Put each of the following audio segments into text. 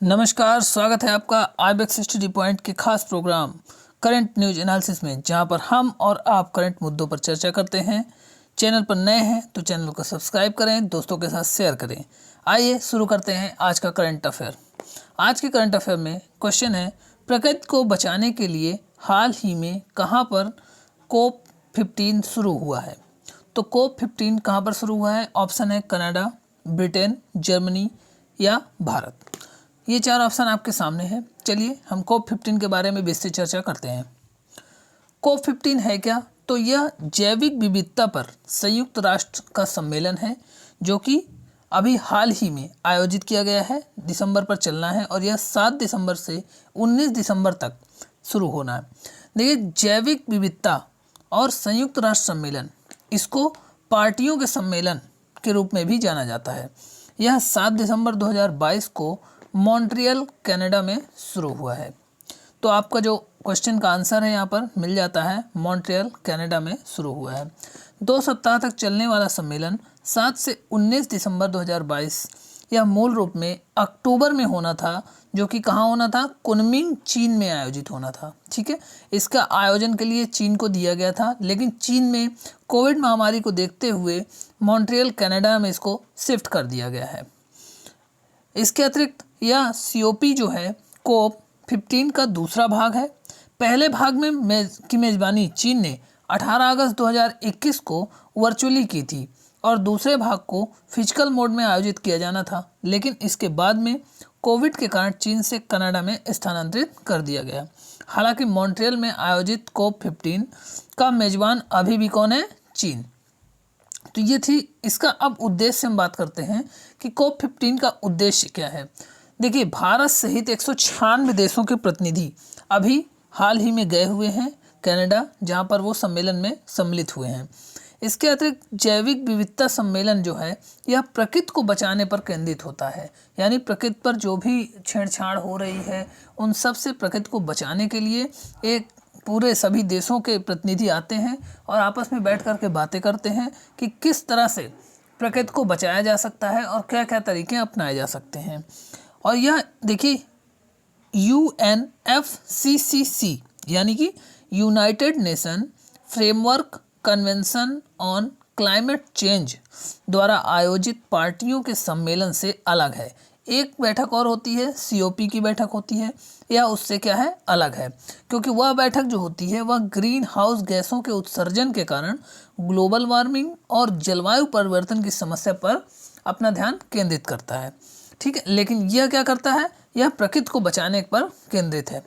नमस्कार, स्वागत है आपका आईबेक्स स्टडी पॉइंट के खास प्रोग्राम करंट न्यूज एनालिसिस में, जहां पर हम और आप करंट मुद्दों पर चर्चा करते हैं। चैनल पर नए हैं तो चैनल को सब्सक्राइब करें, दोस्तों के साथ शेयर करें। आइए शुरू करते हैं आज का करंट अफेयर। आज के करंट अफेयर में क्वेश्चन है, प्रकृति को बचाने के लिए हाल ही में कहाँ पर COP15 शुरू हुआ है। तो COP15 कहाँ पर शुरू हुआ है? ऑप्शन है कनाडा, ब्रिटेन, जर्मनी या भारत। ये चार ऑप्शन आपके सामने हैं। चलिए हम COP15 के बारे में विस्तृत चर्चा करते हैं। COP15 है क्या? तो यह जैविक विविधता पर संयुक्त राष्ट्र का सम्मेलन है, जो कि अभी हाल ही में आयोजित किया गया है। दिसंबर पर चलना है और यह 7 दिसंबर से 19 दिसंबर तक शुरू होना है। देखिए, जैविक विविधता और संयुक्त राष्ट्र सम्मेलन, इसको पार्टियों के सम्मेलन के रूप में भी जाना जाता है। यह 7 दिसंबर 2022 को मॉन्ट्रियल कनाडा में शुरू हुआ है। तो आपका जो क्वेश्चन का आंसर है यहाँ पर मिल जाता है, मॉन्ट्रियल कनाडा में शुरू हुआ है। 2 सप्ताह तक चलने वाला सम्मेलन 7 से 19 दिसंबर 2022, यह मूल रूप में अक्टूबर में होना था, जो कि कहाँ होना था? कुनमिंग, चीन में आयोजित होना था। ठीक है, इसका आयोजन के लिए चीन को दिया गया था, लेकिन चीन में कोविड महामारी को देखते हुए मॉन्ट्रियल कनाडा में इसको शिफ्ट कर दिया गया है। इसके अतिरिक्त यह COP जो है COP15 का दूसरा भाग है। पहले भाग में की मेज़बानी चीन ने 18 अगस्त 2021 को वर्चुअली की थी और दूसरे भाग को फिजिकल मोड में आयोजित किया जाना था, लेकिन इसके बाद में कोविड के कारण चीन से कनाडा में स्थानांतरित कर दिया गया। हालांकि मॉन्ट्रियल में आयोजित COP15 का मेज़बान अभी भी कौन है? चीन। तो ये थी इसका। अब उद्देश्य हम बात करते हैं कि COP15 का उद्देश्य क्या है। देखिए, भारत सहित 196 देशों के प्रतिनिधि अभी हाल ही में गए हुए हैं कनाडा, जहां पर वो सम्मेलन में सम्मिलित हुए हैं। इसके अतिरिक्त जैविक विविधता सम्मेलन जो है, यह प्रकृति को बचाने पर केंद्रित होता है। यानी प्रकृति पर जो भी छेड़छाड़ हो रही है, उन सब से प्रकृति को बचाने के लिए एक पूरे सभी देशों के प्रतिनिधि आते हैं और आपस में बैठ कर के बातें करते हैं कि किस तरह से प्रकृति को बचाया जा सकता है और क्या क्या तरीके अपनाए जा सकते हैं। और यह देखिए, UNFCCC यानी कि United nation framework convention on climate change द्वारा आयोजित पार्टियों के सम्मेलन से अलग है। एक बैठक और होती है, COP की बैठक होती है, या उससे क्या है? अलग है, क्योंकि वह बैठक जो होती है वह ग्रीन हाउस गैसों के उत्सर्जन के कारण ग्लोबल वार्मिंग और जलवायु परिवर्तन की समस्या पर अपना ध्यान केंद्रित करता है। ठीक है, लेकिन यह क्या करता है? यह प्रकृति को बचाने पर केंद्रित है।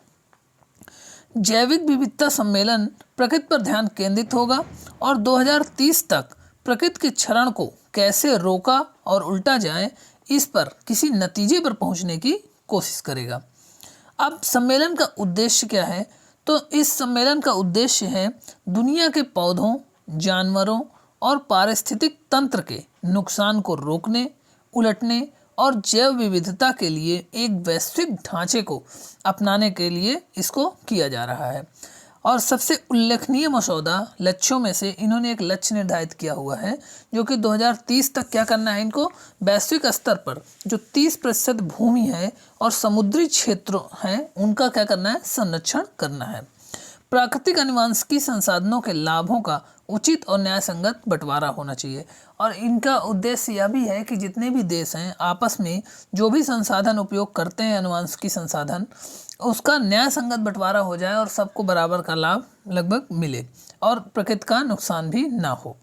जैविक विविधता सम्मेलन प्रकृति पर ध्यान केंद्रित होगा और 2030 तक प्रकृति के क्षरण को कैसे रोका और उल्टा जाए, इस पर किसी नतीजे पर पहुंचने की कोशिश करेगा। अब सम्मेलन का उद्देश्य क्या है? तो इस सम्मेलन का उद्देश्य है दुनिया के पौधों, जानवरों और पारिस्थितिक तंत्र के नुकसान को रोकने, उलटने और जैव विविधता के लिए एक वैश्विक ढांचे को अपनाने के लिए इसको किया जा रहा है। और सबसे उल्लेखनीय मसौदा लक्ष्यों में से इन्होंने एक लक्ष्य निर्धारित किया हुआ है, जो कि 2030 तक क्या करना है? इनको वैश्विक स्तर पर जो 30% भूमि है और समुद्री क्षेत्र हैं, उनका क्या करना है? संरक्षण करना है। प्राकृतिक आनुवंशिकी संसाधनों के लाभों का उचित और न्यायसंगत बंटवारा होना चाहिए। और इनका उद्देश्य यह भी है कि जितने भी देश हैं आपस में जो भी संसाधन उपयोग करते हैं, आनुवंशिकी संसाधन, उसका न्यायसंगत बंटवारा हो जाए और सबको बराबर का लाभ लगभग मिले और प्रकृति का नुकसान भी ना हो।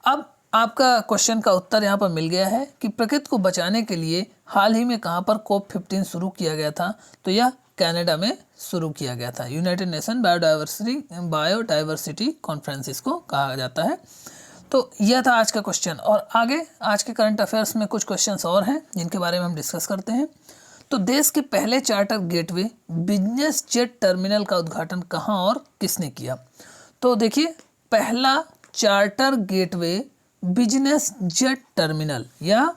अब आपका क्वेश्चन का उत्तर यहाँ पर मिल गया है कि प्रकृति को बचाने के लिए हाल ही में कहाँ पर COP15 शुरू किया गया था? तो यह कनाडा में शुरू किया गया था। यूनाइटेड नेशन बायोडाइवर्सिटी कॉन्फ्रेंस इसको कहा जाता है। तो यह था आज का क्वेश्चन। और आगे आज के करंट अफेयर्स में कुछ क्वेश्चंस और हैं जिनके बारे में हम डिस्कस करते हैं। तो देश के पहले charter gateway business jet terminal का उद्घाटन कहाँ और किसने किया? तो देखिए, पहला charter gateway business jet terminal यह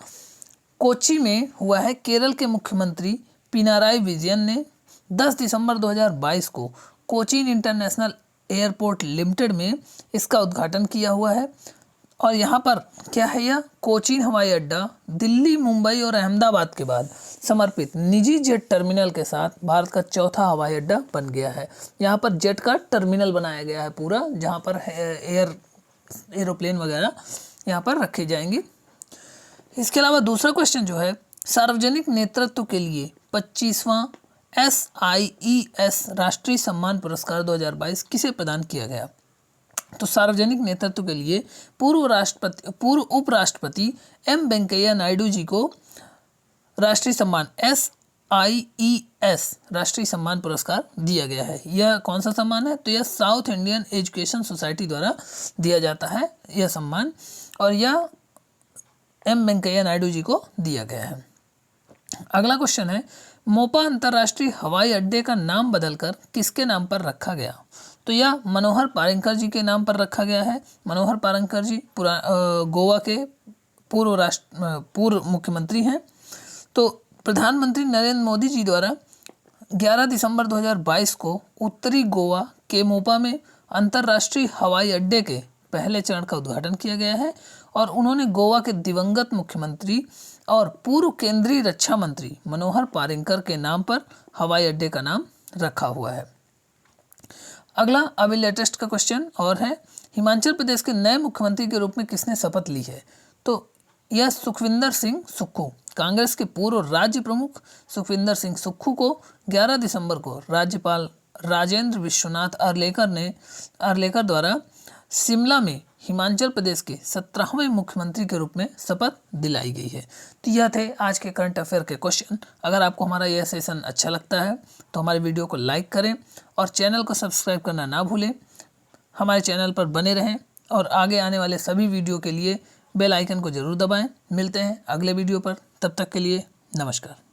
कोची में हुआ है। केरल के मुख्यमंत्री पिनाराई विजयन ने 10 दिसंबर 2022 को कोचीन इंटरनेशनल एयरपोर्ट लिमिटेड में इसका उद्घाटन किया हुआ है। और यहाँ पर क्या है, यह कोचीन हवाई अड्डा दिल्ली, मुंबई और अहमदाबाद के बाद समर्पित निजी जेट टर्मिनल के साथ भारत का चौथा हवाई अड्डा बन गया है। यहाँ पर जेट का टर्मिनल बनाया गया है पूरा, जहाँ पर एरोप्लेन वगैरह यहाँ पर रखे जाएंगे। इसके अलावा दूसरा क्वेश्चन जो है, सार्वजनिक नेतृत्व के लिए 25वां SIES राष्ट्रीय सम्मान पुरस्कार 2022 किसे प्रदान किया गया? तो सार्वजनिक नेतृत्व के लिए पूर्व उपराष्ट्रपति M वेंकैया नायडू जी को राष्ट्रीय सम्मान SIES राष्ट्रीय सम्मान पुरस्कार दिया गया है। यह कौन सा सम्मान है? तो यह साउथ इंडियन एजुकेशन सोसाइटी द्वारा दिया जाता है यह सम्मान, और यह M वेंकैया नायडू जी को दिया गया है। अगला क्वेश्चन है, मोपा अंतर्राष्ट्रीय हवाई अड्डे का नाम बदलकर किसके नाम पर रखा गया? तो यह मनोहर पारिकर जी के नाम पर रखा गया है। मनोहर पारिकर जी गोवा के पूर्व मुख्यमंत्री हैं। तो प्रधानमंत्री नरेंद्र मोदी जी द्वारा 11 दिसंबर 2022 को उत्तरी गोवा के मोपा में अंतर्राष्ट्रीय हवाई अड्डे के पहले चरण का उद्घाटन किया गया है, और उन्होंने गोवा के दिवंगत मुख्यमंत्री और पूर्व केंद्रीय रक्षा मंत्री मनोहर पारिकर के नाम पर हवाई अड्डे का नाम रखा हुआ है। अगला अभी लेटेस्ट का क्वेश्चन और है, हिमाचल प्रदेश के नए मुख्यमंत्री के रूप में किसने शपथ ली है? तो यह सुखविंदर सिंह सुक्खू। कांग्रेस के पूर्व राज्य प्रमुख सुखविंदर सिंह सुक्खू को 11 दिसंबर को राज्यपाल राजेंद्र विश्वनाथ अर्लेकर द्वारा शिमला में हिमाचल प्रदेश के 17वें मुख्यमंत्री के रूप में शपथ दिलाई गई है। तो यह थे आज के करंट अफेयर के क्वेश्चन। अगर आपको हमारा यह सेशन अच्छा लगता है तो हमारे वीडियो को लाइक करें और चैनल को सब्सक्राइब करना ना भूलें। हमारे चैनल पर बने रहें और आगे आने वाले सभी वीडियो के लिए बेल आइकन को ज़रूर दबाएं। मिलते हैं अगले वीडियो पर, तब तक के लिए नमस्कार।